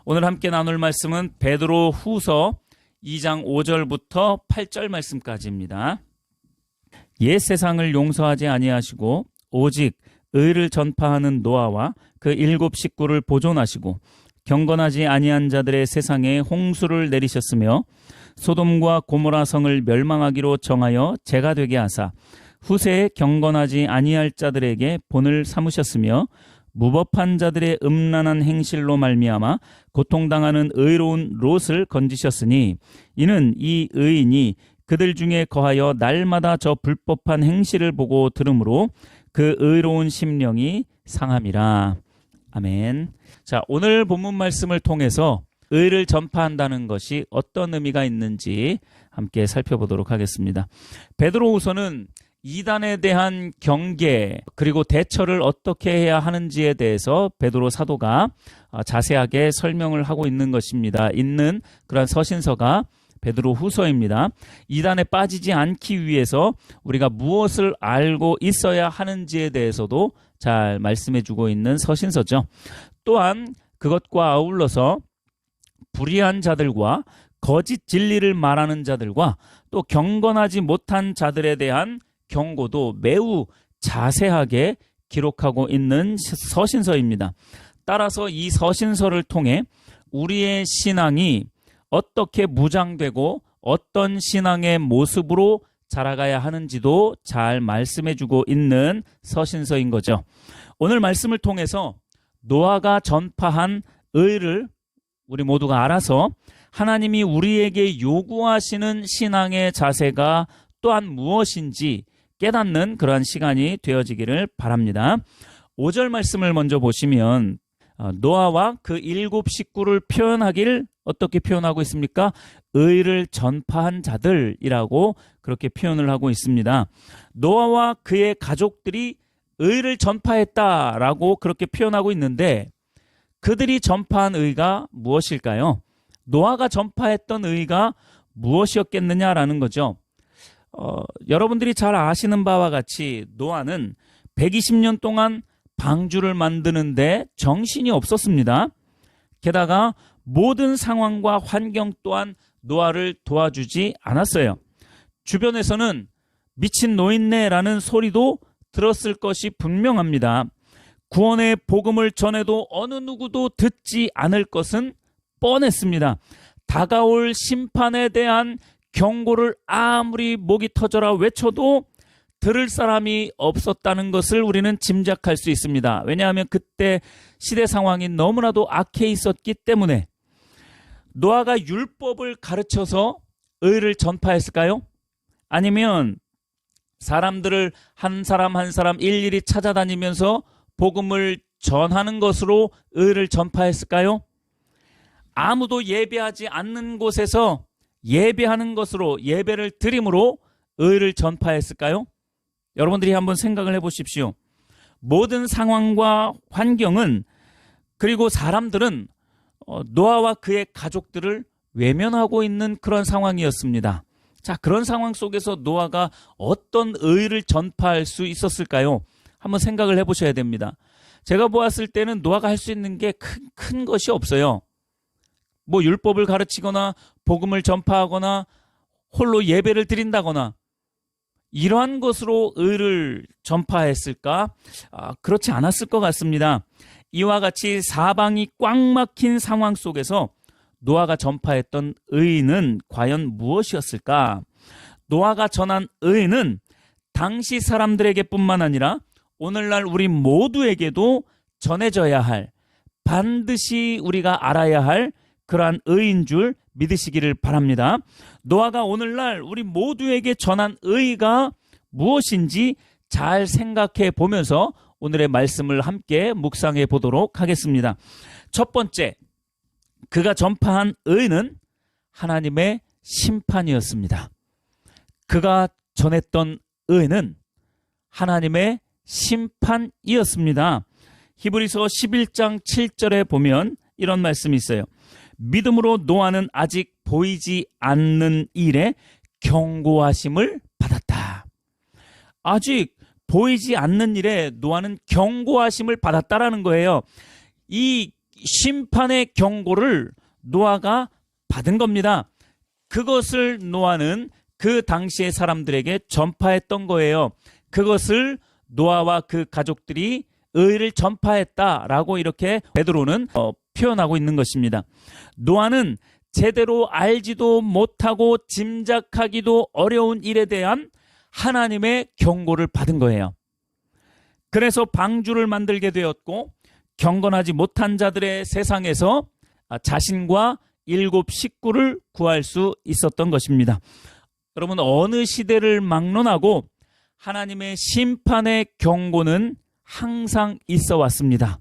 오늘 함께 나눌 말씀은 베드로 후서 2장 5절부터 8절 말씀까지입니다. 옛 세상을 용서하지 아니하시고 오직 의를 전파하는 노아와 그 7 식구를 보존하시고 경건하지 아니한 자들의 세상에 홍수를 내리셨으며 소돔과 고모라 성을 멸망하기로 정하여 재가 되게 하사 후세에 경건하지 아니할 자들에게 본을 삼으셨으며 무법한 자들의 음란한 행실로 말미암아 고통당하는 의로운 롯을 건지셨으니 이는 이 의인이 그들 중에 거하여 날마다 저 불법한 행실을 보고 들으므로 그 의로운 심령이 상함이라. 아멘. 자, 오늘 본문 말씀을 통해서 의를 전파한다는 것이 어떤 의미가 있는지 함께 살펴보도록 하겠습니다. 베드로후서는 이단에 대한 경계 그리고 대처를 어떻게 해야 하는지에 대해서 베드로 사도가 자세하게 설명을 하고 있는 것입니다. 있는 그런 서신서가 베드로 후서입니다. 이단에 빠지지 않기 위해서 우리가 무엇을 알고 있어야 하는지에 대해서도 잘 말씀해 주고 있는 서신서죠. 또한 그것과 아울러서 불의한 자들과 거짓 진리를 말하는 자들과 또 경건하지 못한 자들에 대한 경고도 매우 자세하게 기록하고 있는 서신서입니다. 따라서 이 서신서를 통해 우리의 신앙이 어떻게 무장되고 어떤 신앙의 모습으로 자라가야 하는지도 잘 말씀해주고 있는 서신서인 거죠. 오늘 말씀을 통해서 노아가 전파한 의를 우리 모두가 알아서 하나님이 우리에게 요구하시는 신앙의 자세가 또한 무엇인지 깨닫는 그러한 시간이 되어지기를 바랍니다. 5절 말씀을 먼저 보시면 노아와 그 7 식구를 표현하기를 어떻게 표현하고 있습니까? 의를 전파한 자들이라고 그렇게 표현을 하고 있습니다. 노아와 그의 가족들이 의를 전파했다라고 그렇게 표현하고 있는데 그들이 전파한 의가 무엇일까요? 노아가 전파했던 의가 무엇이었겠느냐라는 거죠. 여러분들이 잘 아시는 바와 같이 노아는 120년 동안 방주를 만드는데 정신이 없었습니다. 게다가 모든 상황과 환경 또한 노아를 도와주지 않았어요. 주변에서는 미친 노인네라는 소리도 들었을 것이 분명합니다. 구원의 복음을 전해도 어느 누구도 듣지 않을 것은 뻔했습니다. 다가올 심판에 대한 경고를 아무리 목이 터져라 외쳐도 들을 사람이 없었다는 것을 우리는 짐작할 수 있습니다. 왜냐하면 그때 시대 상황이 너무나도 악해 있었기 때문에. 노아가 율법을 가르쳐서 의를 전파했을까요? 아니면 사람들을 한 사람 한 사람 일일이 찾아다니면서 복음을 전하는 것으로 의를 전파했을까요? 아무도 예배하지 않는 곳에서 예배하는 것으로 예배를 드림으로 의를 전파했을까요? 여러분들이 한번 생각을 해보십시오. 모든 상황과 환경은 그리고 사람들은 노아와 그의 가족들을 외면하고 있는 그런 상황이었습니다. 자, 그런 상황 속에서 노아가 어떤 의를 전파할 수 있었을까요? 한번 생각을 해보셔야 됩니다. 제가 보았을 때는 노아가 할 수 있는 게 큰 것이 없어요. 뭐 율법을 가르치거나 복음을 전파하거나 홀로 예배를 드린다거나 이러한 것으로 의를 전파했을까? 그렇지 않았을 것 같습니다. 이와 같이 사방이 꽉 막힌 상황 속에서 노아가 전파했던 의는 과연 무엇이었을까? 노아가 전한 의는 당시 사람들에게 뿐만 아니라 오늘날 우리 모두에게도 전해져야 할, 반드시 우리가 알아야 할 그러한 의인 줄 믿으시기를 바랍니다. 노아가 오늘날 우리 모두에게 전한 의가 무엇인지 잘 생각해 보면서 오늘의 말씀을 함께 묵상해 보도록 하겠습니다. 첫 번째, 그가 전파한 의는 하나님의 심판이었습니다. 그가 전했던 의는 하나님의 심판이었습니다. 히브리서 11장 7절에 보면 이런 말씀이 있어요. 믿음으로 노아는 아직 보이지 않는 일에 경고하심을 받았다. 아직 보이지 않는 일에 노아는 경고하심을 받았다라는 거예요. 이 심판의 경고를 노아가 받은 겁니다. 그것을 노아는 그 당시의 사람들에게 전파했던 거예요. 그것을 노아와 그 가족들이 의를 전파했다라고 이렇게 베드로는 표현하고 있는 것입니다. 노아는 제대로 알지도 못하고 짐작하기도 어려운 일에 대한 하나님의 경고를 받은 거예요. 그래서 방주를 만들게 되었고 경건하지 못한 자들의 세상에서 자신과 7 식구를 구할 수 있었던 것입니다. 여러분, 어느 시대를 막론하고 하나님의 심판의 경고는 항상 있어 왔습니다.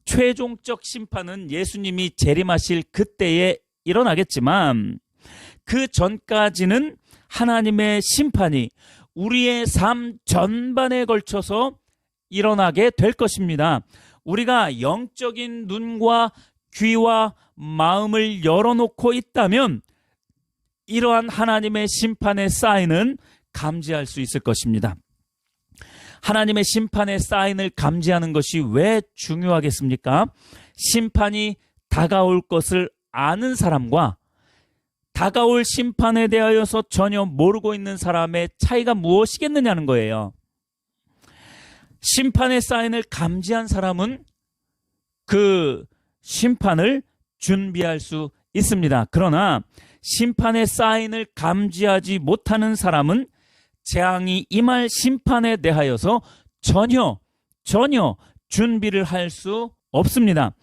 최종적 심판은 예수님이 재림하실 그때에 일어나겠지만 그 전까지는 하나님의 심판이 우리의 삶 전반에 걸쳐서 일어나게 될 것입니다. 우리가 영적인 눈과 귀와 마음을 열어놓고 있다면 이러한 하나님의 심판의 사인은 감지할 수 있을 것입니다. 하나님의 심판의 사인을 감지하는 것이 왜 중요하겠습니까? 심판이 다가올 것을 아는 사람과 다가올 심판에 대하여서 전혀 모르고 있는 사람의 차이가 무엇이겠느냐는 거예요. 심판의 사인을 감지한 사람은 그 심판을 준비할 수 있습니다. 그러나 심판의 사인을 감지하지 못하는 사람은 재앙이 임할 심판에 대하여서 전혀 준비를 할 수 없습니다.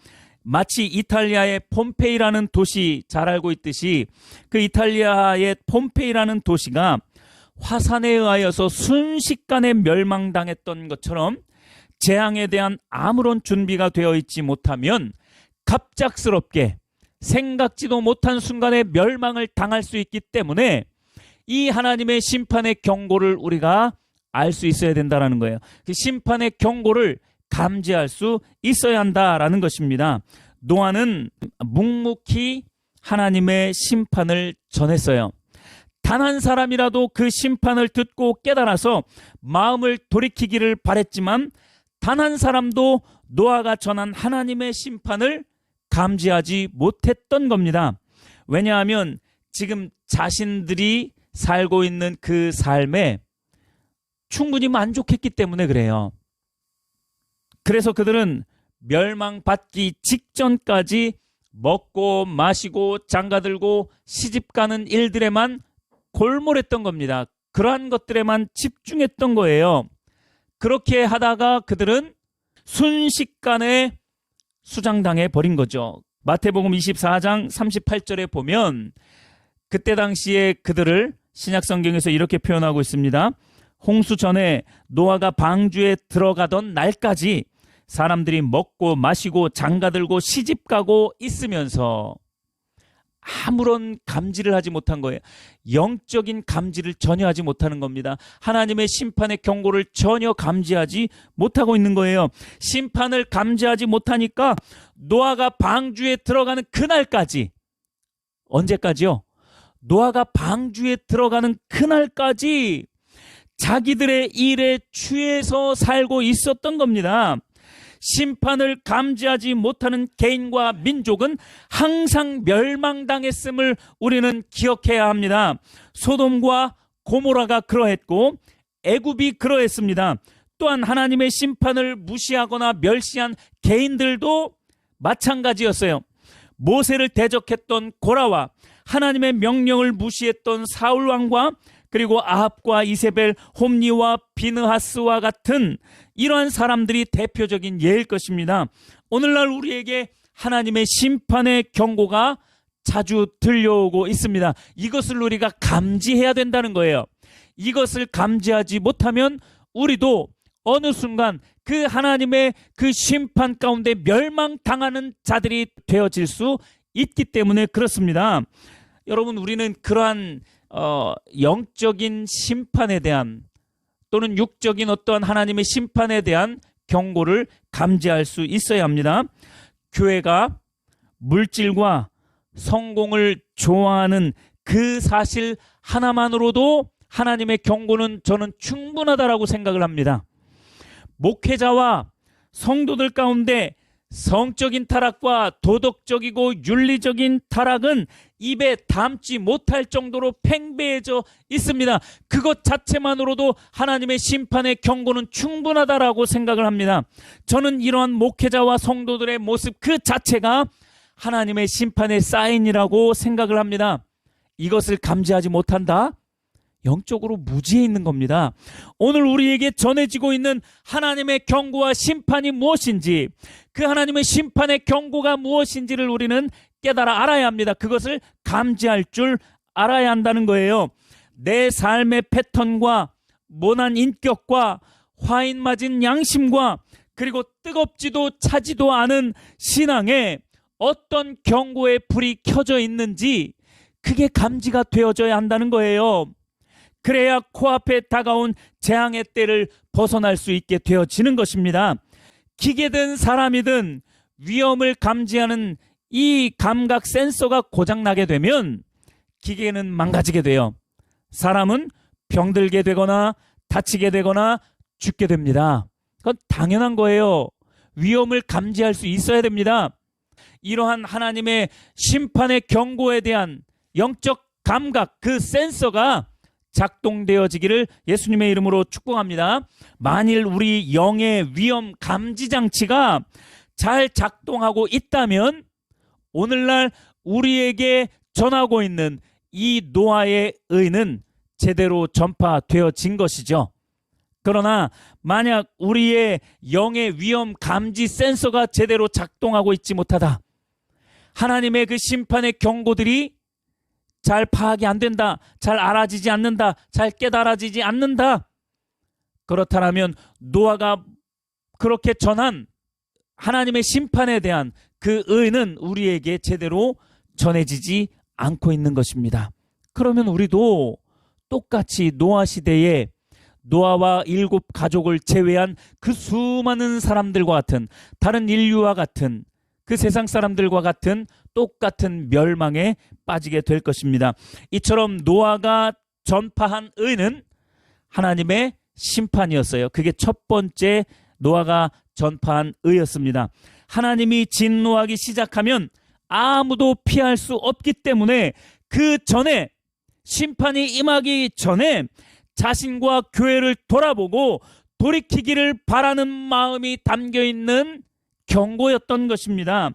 마치 이탈리아의 폼페이라는 도시 잘 알고 있듯이 그 이탈리아의 폼페이라는 도시가 화산에 의하여서 순식간에 멸망당했던 것처럼 재앙에 대한 아무런 준비가 되어 있지 못하면 갑작스럽게 생각지도 못한 순간에 멸망을 당할 수 있기 때문에 이 하나님의 심판의 경고를 우리가 알 수 있어야 된다는 거예요. 그 심판의 경고를 감지할 수 있어야 한다라는 것입니다. 노아는 묵묵히 하나님의 심판을 전했어요. 단 한 사람이라도 그 심판을 듣고 깨달아서 마음을 돌이키기를 바랬지만 단 한 사람도 노아가 전한 하나님의 심판을 감지하지 못했던 겁니다. 왜냐하면 지금 자신들이 살고 있는 그 삶에 충분히 만족했기 때문에 그래요. 그래서 그들은 멸망받기 직전까지 먹고 마시고 장가들고 시집가는 일들에만 골몰했던 겁니다. 그러한 것들에만 집중했던 거예요. 그렇게 하다가 그들은 순식간에 수장당해 버린 거죠. 마태복음 24장 38절에 보면 그때 당시에 그들을 신약성경에서 이렇게 표현하고 있습니다. 홍수 전에 노아가 방주에 들어가던 날까지 사람들이 먹고 마시고 장가들고 시집가고 있으면서 아무런 감지를 하지 못한 거예요. 영적인 감지를 전혀 하지 못하는 겁니다. 하나님의 심판의 경고를 전혀 감지하지 못하고 있는 거예요. 심판을 감지하지 못하니까 노아가 방주에 들어가는 그날까지, 언제까지요? 노아가 방주에 들어가는 그날까지 자기들의 일에 취해서 살고 있었던 겁니다. 심판을 감지하지 못하는 개인과 민족은 항상 멸망당했음을 우리는 기억해야 합니다. 소돔과 고모라가 그러했고 애굽이 그러했습니다. 또한 하나님의 심판을 무시하거나 멸시한 개인들도 마찬가지였어요. 모세를 대적했던 고라와 하나님의 명령을 무시했던 사울 왕과 그리고 아합과 이세벨, 홈니와 비느하스와 같은 이러한 사람들이 대표적인 예일 것입니다. 오늘날 우리에게 하나님의 심판의 경고가 자주 들려오고 있습니다. 이것을 우리가 감지해야 된다는 거예요. 이것을 감지하지 못하면 우리도 어느 순간 그 하나님의 그 심판 가운데 멸망당하는 자들이 되어질 수 있기 때문에 그렇습니다. 여러분, 우리는 그러한 영적인 심판에 대한 또는 육적인 어떠한 하나님의 심판에 대한 경고를 감지할 수 있어야 합니다. 교회가 물질과 성공을 좋아하는 그 사실 하나만으로도 하나님의 경고는 저는 충분하다라고 생각을 합니다. 목회자와 성도들 가운데 성적인 타락과 도덕적이고 윤리적인 타락은 입에 담지 못할 정도로 팽배해져 있습니다. 그것 자체만으로도 하나님의 심판의 경고는 충분하다라고 생각을 합니다. 저는 이러한 목회자와 성도들의 모습 그 자체가 하나님의 심판의 사인이라고 생각을 합니다. 이것을 감지하지 못한다? 영적으로 무지해 있는 겁니다. 오늘 우리에게 전해지고 있는 하나님의 경고와 심판이 무엇인지, 그 하나님의 심판의 경고가 무엇인지를 우리는 깨달아 알아야 합니다. 그것을 감지할 줄 알아야 한다는 거예요. 내 삶의 패턴과 모난 인격과 화인 맞은 양심과 그리고 뜨겁지도 차지도 않은 신앙에 어떤 경고의 불이 켜져 있는지 그게 감지가 되어져야 한다는 거예요. 그래야 코앞에 다가온 재앙의 때를 벗어날 수 있게 되어지는 것입니다. 기계든 사람이든 위험을 감지하는 이 감각 센서가 고장나게 되면 기계는 망가지게 돼요. 사람은 병들게 되거나 다치게 되거나 죽게 됩니다. 그건 당연한 거예요. 위험을 감지할 수 있어야 됩니다. 이러한 하나님의 심판의 경고에 대한 영적 감각, 그 센서가 작동되어지기를 예수님의 이름으로 축복합니다. 만일 우리 영의 위험 감지 장치가 잘 작동하고 있다면 오늘날 우리에게 전하고 있는 이 노아의 의는 제대로 전파되어진 것이죠. 그러나 만약 우리의 영의 위험 감지 센서가 제대로 작동하고 있지 못하다, 하나님의 그 심판의 경고들이 잘 파악이 안 된다, 잘 알아지지 않는다, 잘 깨달아지지 않는다, 그렇다면 노아가 그렇게 전한 하나님의 심판에 대한 그 의는 우리에게 제대로 전해지지 않고 있는 것입니다. 그러면 우리도 똑같이 노아 시대에 노아와 7 가족을 제외한 그 수많은 사람들과 같은, 다른 인류와 같은, 그 세상 사람들과 같은 똑같은 멸망에 빠지게 될 것입니다. 이처럼 노아가 전파한 의는 하나님의 심판이었어요. 그게 첫 번째 노아가 전파한 의였습니다. 하나님이 진노하기 시작하면 아무도 피할 수 없기 때문에 그 전에, 심판이 임하기 전에 자신과 교회를 돌아보고 돌이키기를 바라는 마음이 담겨있는 경고였던 것입니다.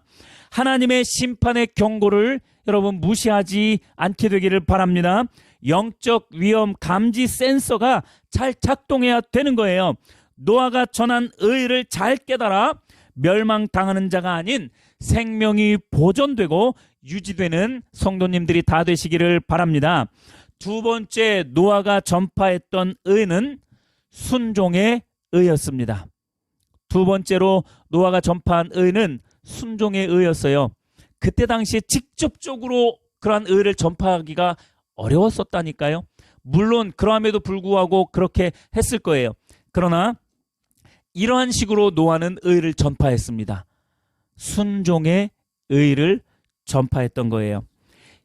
하나님의 심판의 경고를 여러분 무시하지 않게 되기를 바랍니다. 영적 위험 감지 센서가 잘 작동해야 되는 거예요. 노아가 전한 의를 잘 깨달아 멸망당하는 자가 아닌 생명이 보존되고 유지되는 성도님들이 다 되시기를 바랍니다. 두 번째 노아가 전파했던 의는 순종의 의였습니다. 두 번째로 노아가 전파한 의는 순종의 의였어요. 그때 당시에 직접적으로 그러한 의를 전파하기가 어려웠었다니까요. 물론 그럼에도 불구하고 그렇게 했을 거예요. 그러나 이러한 식으로 노아는 의를 전파했습니다. 순종의 의를 전파했던 거예요.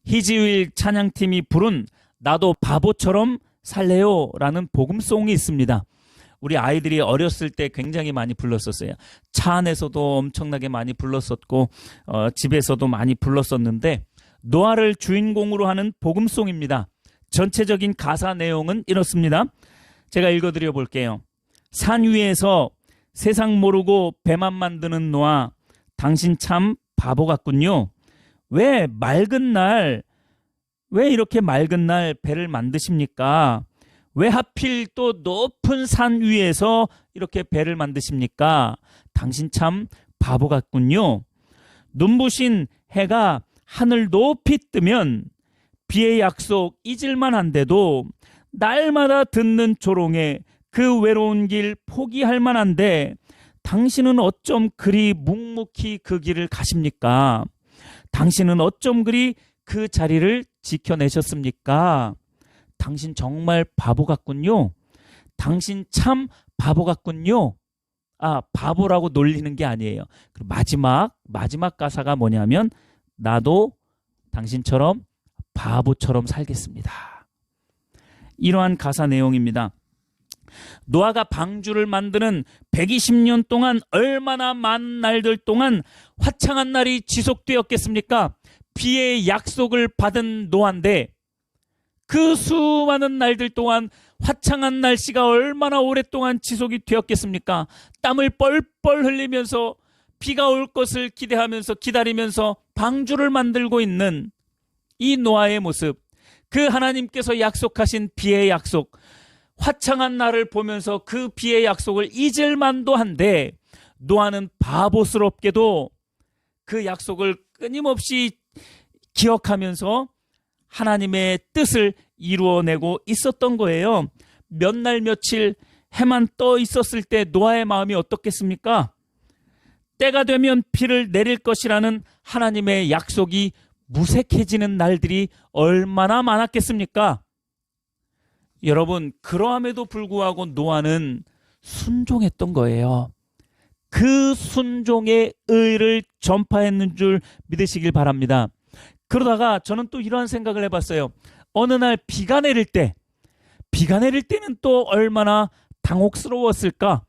희지일 찬양팀이 부른 나도 바보처럼 살래요 라는 복음송이 있습니다. 우리 아이들이 어렸을 때 굉장히 많이 불렀었어요. 차 안에서도 엄청나게 많이 불렀었고 집에서도 많이 불렀었는데, 노아를 주인공으로 하는 복음송입니다. 전체적인 가사 내용은 이렇습니다. 제가 읽어드려 볼게요. 산 위에서 세상 모르고 배만 만드는 노아, 당신 참 바보 같군요. 왜 이렇게 맑은 날 배를 만드십니까? 왜 하필 또 높은 산 위에서 이렇게 배를 만드십니까? 당신 참 바보 같군요. 눈부신 해가 하늘 높이 뜨면 비의 약속 잊을만 한데도 날마다 듣는 조롱에 그 외로운 길 포기할 만한데 당신은 어쩜 그리 묵묵히 그 길을 가십니까? 당신은 어쩜 그리 그 자리를 지켜내셨습니까? 당신 정말 바보 같군요. 당신 참 바보 같군요. 바보라고 놀리는 게 아니에요. 마지막 가사가 뭐냐면 나도 당신처럼 바보처럼 살겠습니다. 이러한 가사 내용입니다. 노아가 방주를 만드는 120년 동안 얼마나 많은 날들 동안 화창한 날이 지속되었겠습니까? 비의 약속을 받은 노아인데 그 수많은 날들 동안 화창한 날씨가 얼마나 오랫동안 지속이 되었겠습니까? 땀을 뻘뻘 흘리면서 비가 올 것을 기다리면서 방주를 만들고 있는 이 노아의 모습, 그 하나님께서 약속하신 비의 약속, 화창한 날을 보면서 그 비의 약속을 잊을 만도 한데 노아는 바보스럽게도 그 약속을 끊임없이 기억하면서 하나님의 뜻을 이루어내고 있었던 거예요. 몇 날 며칠 해만 떠 있었을 때 노아의 마음이 어떻겠습니까? 때가 되면 비를 내릴 것이라는 하나님의 약속이 무색해지는 날들이 얼마나 많았겠습니까? 여러분, 그러함에도 불구하고 노아는 순종했던 거예요. 그 순종의 의를 전파했는 줄 믿으시길 바랍니다. 그러다가 저는 또 이러한 생각을 해봤어요. 어느 날 비가 내릴 때는 또 얼마나 당혹스러웠을까?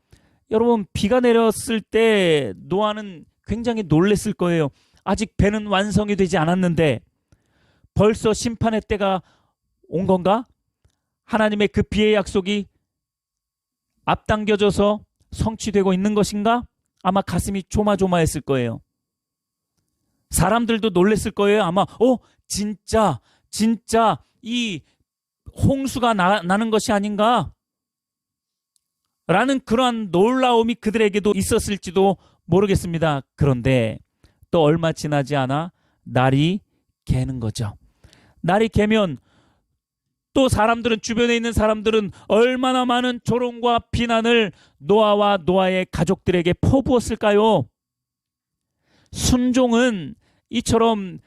여러분, 비가 내렸을 때 노아는 굉장히 놀랬을 거예요. 아직 배는 완성이 되지 않았는데 벌써 심판의 때가 온 건가? 하나님의 그 비의 약속이 앞당겨져서 성취되고 있는 것인가? 아마 가슴이 조마조마했을 거예요. 사람들도 놀랬을 거예요. 아마 진짜 이 홍수가 나는 것이 아닌가? 라는 그러한 놀라움이 그들에게도 있었을지도 모르겠습니다. 그런데 또 얼마 지나지 않아 날이 개는 거죠. 날이 개면 또 주변에 있는 사람들은 얼마나 많은 조롱과 비난을 노아와 노아의 가족들에게 퍼부었을까요? 순종은 이처럼,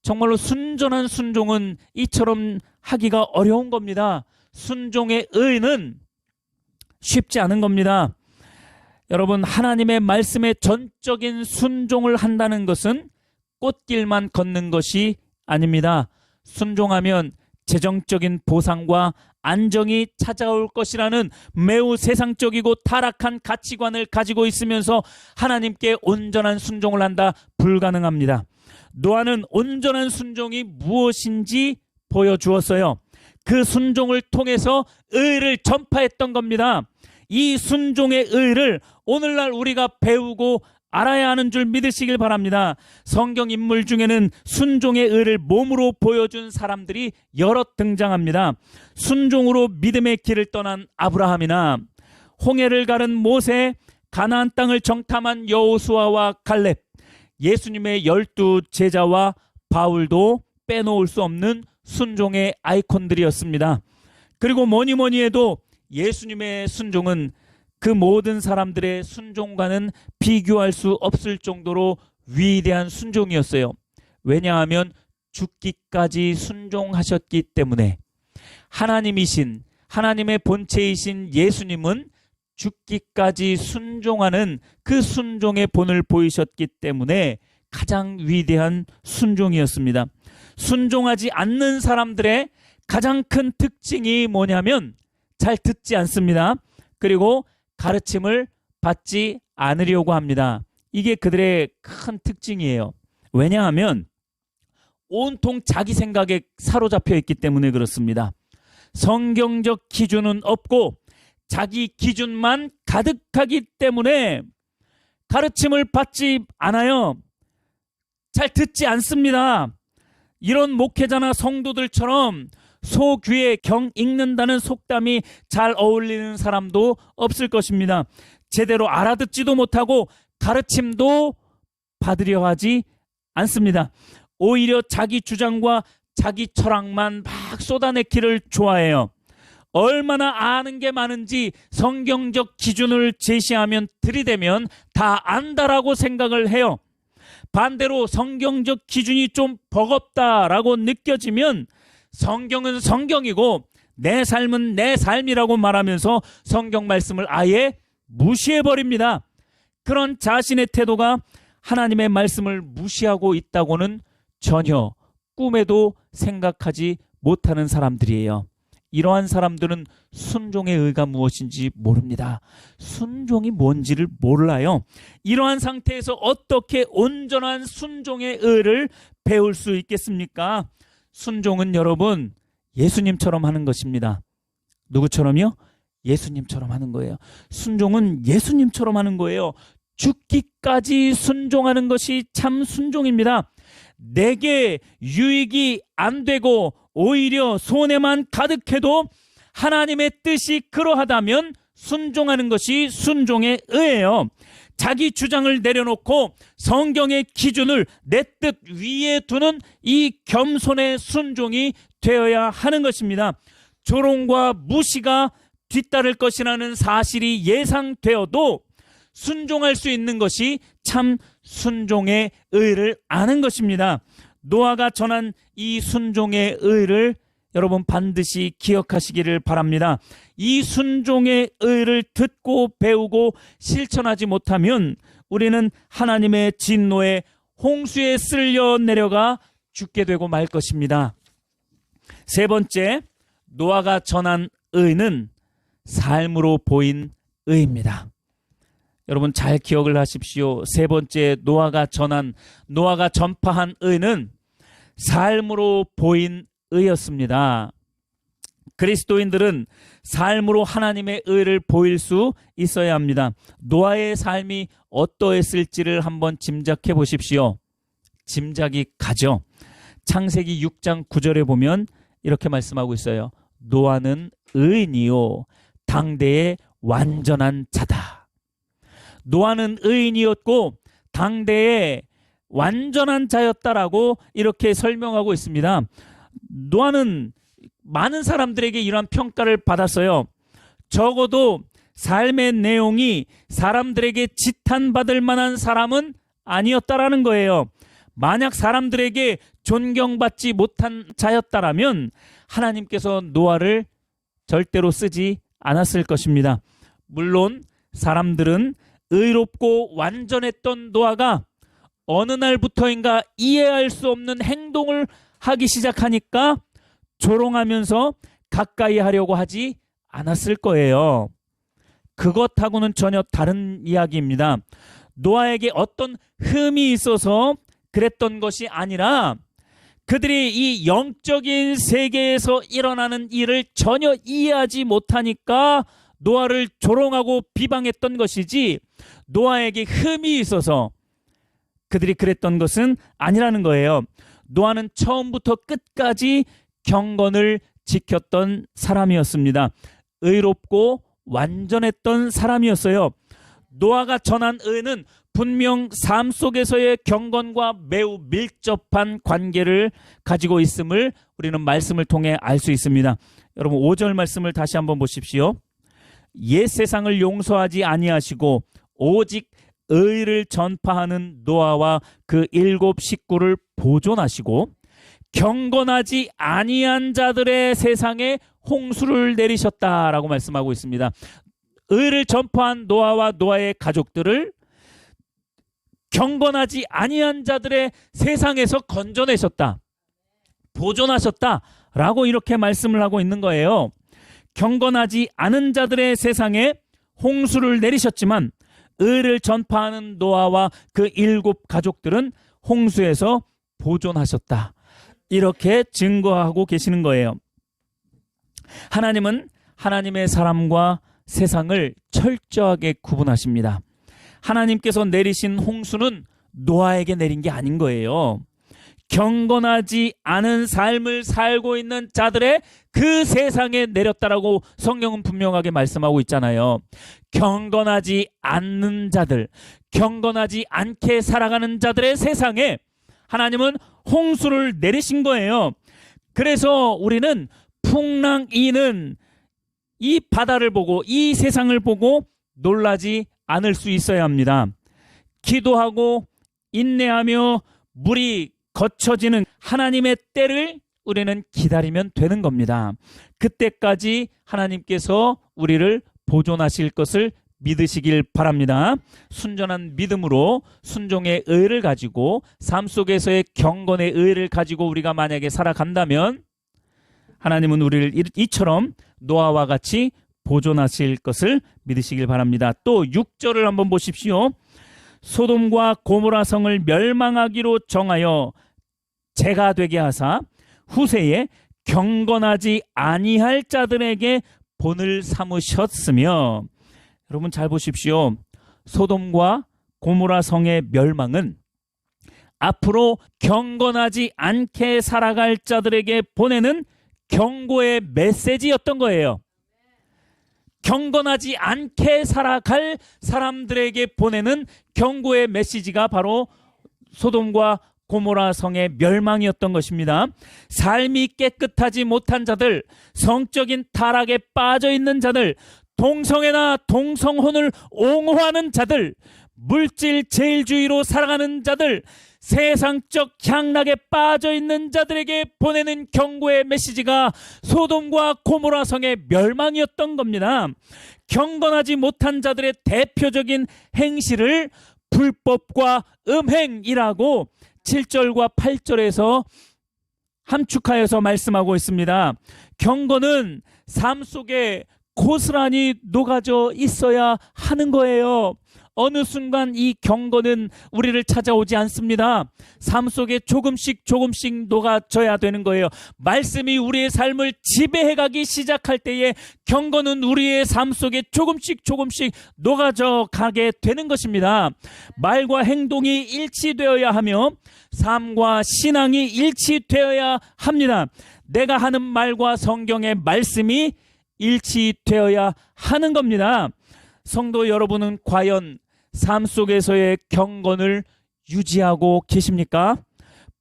정말로 순전한 순종은 이처럼 하기가 어려운 겁니다. 순종의 의는 쉽지 않은 겁니다. 여러분, 하나님의 말씀에 전적인 순종을 한다는 것은 꽃길만 걷는 것이 아닙니다. 순종하면 재정적인 보상과 안정이 찾아올 것이라는 매우 세상적이고 타락한 가치관을 가지고 있으면서 하나님께 온전한 순종을 한다, 불가능합니다. 노아는 온전한 순종이 무엇인지 보여주었어요. 그 순종을 통해서 의를 전파했던 겁니다. 이 순종의 의를 오늘날 우리가 배우고 알아야 하는 줄 믿으시길 바랍니다. 성경 인물 중에는 순종의 의를 몸으로 보여준 사람들이 여럿 등장합니다. 순종으로 믿음의 길을 떠난 아브라함이나 홍해를 가른 모세, 가나안 땅을 정탐한 여호수아와 갈렙, 예수님의 12 제자와 바울도 빼놓을 수 없는 순종의 아이콘들이었습니다. 그리고 뭐니 해도 예수님의 순종은 그 모든 사람들의 순종과는 비교할 수 없을 정도로 위대한 순종이었어요. 왜냐하면 죽기까지 순종하셨기 때문에. 하나님의 본체이신 예수님은 죽기까지 순종하는 그 순종의 본을 보이셨기 때문에 가장 위대한 순종이었습니다. 순종하지 않는 사람들의 가장 큰 특징이 뭐냐면 잘 듣지 않습니다. 그리고 가르침을 받지 않으려고 합니다. 이게 그들의 큰 특징이에요. 왜냐하면 온통 자기 생각에 사로잡혀 있기 때문에 그렇습니다. 성경적 기준은 없고 자기 기준만 가득하기 때문에 가르침을 받지 않아요. 잘 듣지 않습니다. 이런 목회자나 성도들처럼 소귀에 경 읽는다는 속담이 잘 어울리는 사람도 없을 것입니다. 제대로 알아듣지도 못하고 가르침도 받으려 하지 않습니다. 오히려 자기 주장과 자기 철학만 막 쏟아내기를 좋아해요. 얼마나 아는 게 많은지 성경적 기준을 제시하면 들이대면 다 안다라고 생각을 해요. 반대로 성경적 기준이 좀 버겁다라고 느껴지면 성경은 성경이고 내 삶은 내 삶이라고 말하면서 성경 말씀을 아예 무시해버립니다. 그런 자신의 태도가 하나님의 말씀을 무시하고 있다고는 전혀 꿈에도 생각하지 못하는 사람들이에요. 이러한 사람들은 순종의 의가 무엇인지 모릅니다. 순종이 뭔지를 몰라요. 이러한 상태에서 어떻게 온전한 순종의 의를 배울 수 있겠습니까? 순종은 여러분 예수님처럼 하는 것입니다. 누구처럼요? 예수님처럼 하는 거예요. 순종은 예수님처럼 하는 거예요. 죽기까지 순종하는 것이 참 순종입니다. 내게 유익이 안 되고 오히려 손해만 가득해도 하나님의 뜻이 그러하다면 순종하는 것이 순종의 의예요. 자기 주장을 내려놓고 성경의 기준을 내 뜻 위에 두는 이 겸손의 순종이 되어야 하는 것입니다. 조롱과 무시가 뒤따를 것이라는 사실이 예상되어도 순종할 수 있는 것이 참 순종의 의를 아는 것입니다. 노아가 전한 이 순종의 의를 여러분 반드시 기억하시기를 바랍니다. 이 순종의 의를 듣고 배우고 실천하지 못하면 우리는 하나님의 진노에 홍수에 쓸려 내려가 죽게 되고 말 것입니다. 세 번째, 노아가 전한 의는 삶으로 보인 의입니다. 여러분 잘 기억을 하십시오. 세 번째, 노아가 전파한 의는 삶으로 보인 의였습니다. 그리스도인들은 삶으로 하나님의 의를 보일 수 있어야 합니다. 노아의 삶이 어떠했을지를 한번 짐작해 보십시오. 짐작이 가죠. 창세기 6장 9절에 보면 이렇게 말씀하고 있어요. 노아는 의인이요 당대의 완전한 자다. 노아는 의인이었고 당대의 완전한 자였다라고 이렇게 설명하고 있습니다. 노아는 많은 사람들에게 이러한 평가를 받았어요. 적어도 삶의 내용이 사람들에게 지탄받을 만한 사람은 아니었다라는 거예요. 만약 사람들에게 존경받지 못한 자였다라면 하나님께서 노아를 절대로 쓰지 않았을 것입니다. 물론 사람들은 의롭고 완전했던 노아가 어느 날부터인가 이해할 수 없는 행동을 하기 시작하니까 조롱하면서 가까이 하려고 하지 않았을 거예요. 그것하고는 전혀 다른 이야기입니다. 노아에게 어떤 흠이 있어서 그랬던 것이 아니라 그들이 이 영적인 세계에서 일어나는 일을 전혀 이해하지 못하니까 노아를 조롱하고 비방했던 것이지 노아에게 흠이 있어서 그들이 그랬던 것은 아니라는 거예요. 노아는 처음부터 끝까지 경건을 지켰던 사람이었습니다. 의롭고 완전했던 사람이었어요. 노아가 전한 의는 분명 삶 속에서의 경건과 매우 밀접한 관계를 가지고 있음을 우리는 말씀을 통해 알 수 있습니다. 여러분 5절 말씀을 다시 한번 보십시오. 옛 세상을 용서하지 아니하시고 오직 의를 전파하는 노아와 그 7 식구를 보존하시고 경건하지 아니한 자들의 세상에 홍수를 내리셨다라고 말씀하고 있습니다. 의를 전파한 노아와 노아의 가족들을 경건하지 아니한 자들의 세상에서 건져내셨다, 보존하셨다라고 이렇게 말씀을 하고 있는 거예요. 경건하지 않은 자들의 세상에 홍수를 내리셨지만 의를 전파하는 노아와 그 7 가족들은 홍수에서 보존하셨다, 이렇게 증거하고 계시는 거예요. 하나님은 하나님의 사람과 세상을 철저하게 구분하십니다. 하나님께서 내리신 홍수는 노아에게 내린 게 아닌 거예요. 경건하지 않은 삶을 살고 있는 자들의 그 세상에 내렸다라고 성경은 분명하게 말씀하고 있잖아요. 경건하지 않는 자들, 경건하지 않게 살아가는 자들의 세상에 하나님은 홍수를 내리신 거예요. 그래서 우리는 풍랑이는 이 바다를 보고 이 세상을 보고 놀라지 않을 수 있어야 합니다. 기도하고 인내하며 물이 거쳐지는 하나님의 때를 우리는 기다리면 되는 겁니다. 그때까지 하나님께서 우리를 보존하실 것을 믿으시길 바랍니다. 순전한 믿음으로 순종의 의를 가지고 삶 속에서의 경건의 의를 가지고 우리가 만약에 살아간다면 하나님은 우리를 이처럼 노아와 같이 보존하실 것을 믿으시길 바랍니다. 또 6절을 한번 보십시오. 소돔과 고모라 성을 멸망하기로 정하여 재가 되게 하사 후세에 경건하지 아니할 자들에게 본을 삼으셨으며, 여러분 잘 보십시오. 소돔과 고모라 성의 멸망은 앞으로 경건하지 않게 살아갈 자들에게 보내는 경고의 메시지였던 거예요. 경건하지 않게 살아갈 사람들에게 보내는 경고의 메시지가 바로 소돔과 고모라 성의 멸망이었던 것입니다. 삶이 깨끗하지 못한 자들, 성적인 타락에 빠져 있는 자들, 동성애나 동성혼을 옹호하는 자들, 물질 제일주의로 살아가는 자들, 세상적 향락에 빠져 있는 자들에게 보내는 경고의 메시지가 소돔과 고모라 성의 멸망이었던 겁니다. 경건하지 못한 자들의 대표적인 행실을 불법과 음행이라고 7절과 8절에서 함축하여서 말씀하고 있습니다. 경건은 삶 속에 고스란히 녹아져 있어야 하는 거예요. 어느 순간 이 경건은 우리를 찾아오지 않습니다. 삶 속에 조금씩 녹아져야 되는 거예요. 말씀이 우리의 삶을 지배해가기 시작할 때에 경건은 우리의 삶 속에 조금씩 녹아져 가게 되는 것입니다. 말과 행동이 일치되어야 하며 삶과 신앙이 일치되어야 합니다. 내가 하는 말과 성경의 말씀이 일치되어야 하는 겁니다. 성도 여러분은 과연 삶 속에서의 경건을 유지하고 계십니까?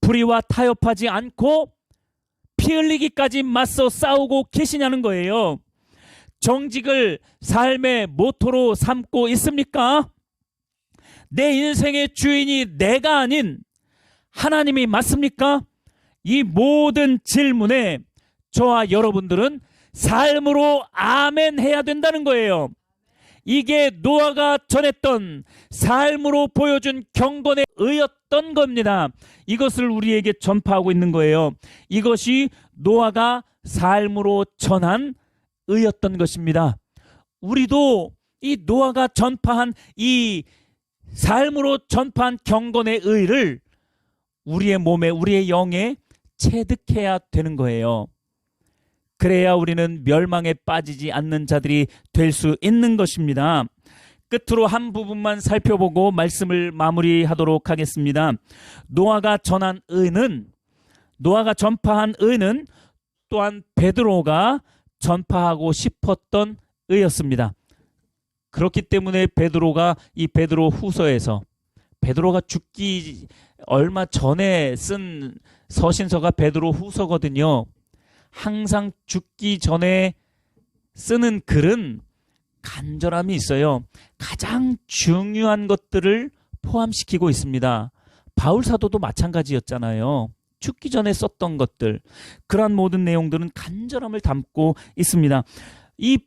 불의와 타협하지 않고 피 흘리기까지 맞서 싸우고 계시냐는 거예요. 정직을 삶의 모토로 삼고 있습니까? 내 인생의 주인이 내가 아닌 하나님이 맞습니까? 이 모든 질문에 저와 여러분들은 삶으로 아멘 해야 된다는 거예요. 이게 노아가 전했던 삶으로 보여준 경건의 의였던 겁니다. 이것을 우리에게 전파하고 있는 거예요. 이것이 노아가 삶으로 전한 의였던 것입니다. 우리도 이 노아가 전파한 이 삶으로 전파한 경건의 의를 우리의 몸에, 우리의 영에 체득해야 되는 거예요. 그래야 우리는 멸망에 빠지지 않는 자들이 될 수 있는 것입니다. 끝으로 한 부분만 살펴보고 말씀을 마무리하도록 하겠습니다. 노아가 전파한 의는 또한 베드로가 전파하고 싶었던 의였습니다. 그렇기 때문에 베드로가 이 베드로 후서에서, 베드로가 죽기 얼마 전에 쓴 서신서가 베드로 후서거든요. 항상 죽기 전에 쓰는 글은 간절함이 있어요. 가장 중요한 것들을 포함시키고 있습니다. 바울 사도도 마찬가지였잖아요. 죽기 전에 썼던 것들, 그러한 모든 내용들은 간절함을 담고 있습니다. 이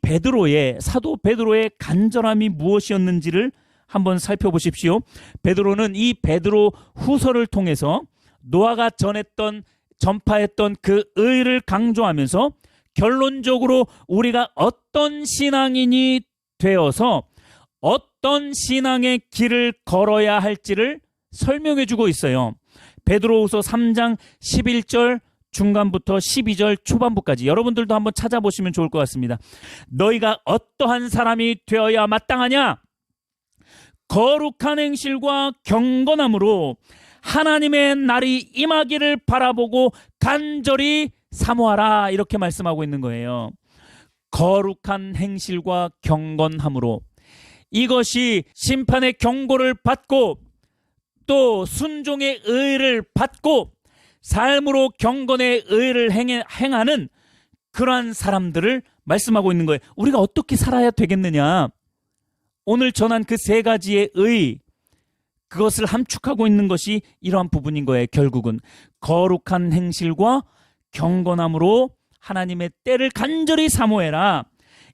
사도 베드로의 간절함이 무엇이었는지를 한번 살펴보십시오. 베드로는 이 베드로 후서를 통해서 노아가 전파했던 그 의를 강조하면서 결론적으로 우리가 어떤 신앙인이 되어서 어떤 신앙의 길을 걸어야 할지를 설명해 주고 있어요. 베드로후서 3장 11절 중간부터 12절 초반부까지 여러분들도 한번 찾아보시면 좋을 것 같습니다. 너희가 어떠한 사람이 되어야 마땅하냐? 거룩한 행실과 경건함으로 하나님의 날이 임하기를 바라보고 간절히 사모하라, 이렇게 말씀하고 있는 거예요. 거룩한 행실과 경건함으로, 이것이 심판의 경고를 받고 또 순종의 의를 받고 삶으로 경건의 의를 행하는 그러한 사람들을 말씀하고 있는 거예요. 우리가 어떻게 살아야 되겠느냐? 오늘 전한 그 세 가지의 의, 그것을 함축하고 있는 것이 이러한 부분인 거예요. 결국은 거룩한 행실과 경건함으로 하나님의 때를 간절히 사모해라.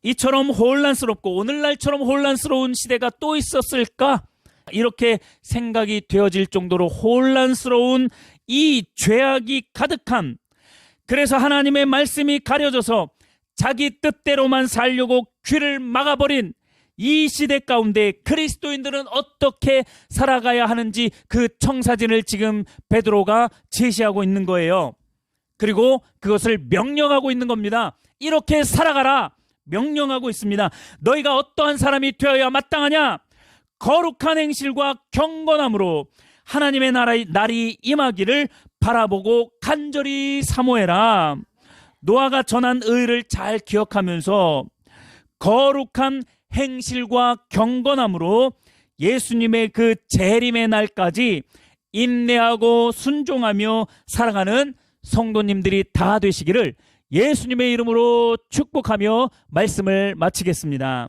이처럼 혼란스럽고 오늘날처럼 혼란스러운 시대가 또 있었을까? 이렇게 생각이 되어질 정도로 혼란스러운 이 죄악이 가득한 그래서 하나님의 말씀이 가려져서 자기 뜻대로만 살려고 귀를 막아버린 이 시대 가운데 그리스도인들은 어떻게 살아가야 하는지 그 청사진을 지금 베드로가 제시하고 있는 거예요. 그리고 그것을 명령하고 있는 겁니다. 이렇게 살아가라 명령하고 있습니다. 너희가 어떠한 사람이 되어야 마땅하냐? 거룩한 행실과 경건함으로 하나님의 날이 임하기를 바라보고 간절히 사모해라. 노아가 전한 의를 잘 기억하면서 거룩한 행실과 경건함으로 예수님의 그 재림의 날까지 인내하고 순종하며 살아가는 성도님들이 다 되시기를 예수님의 이름으로 축복하며 말씀을 마치겠습니다.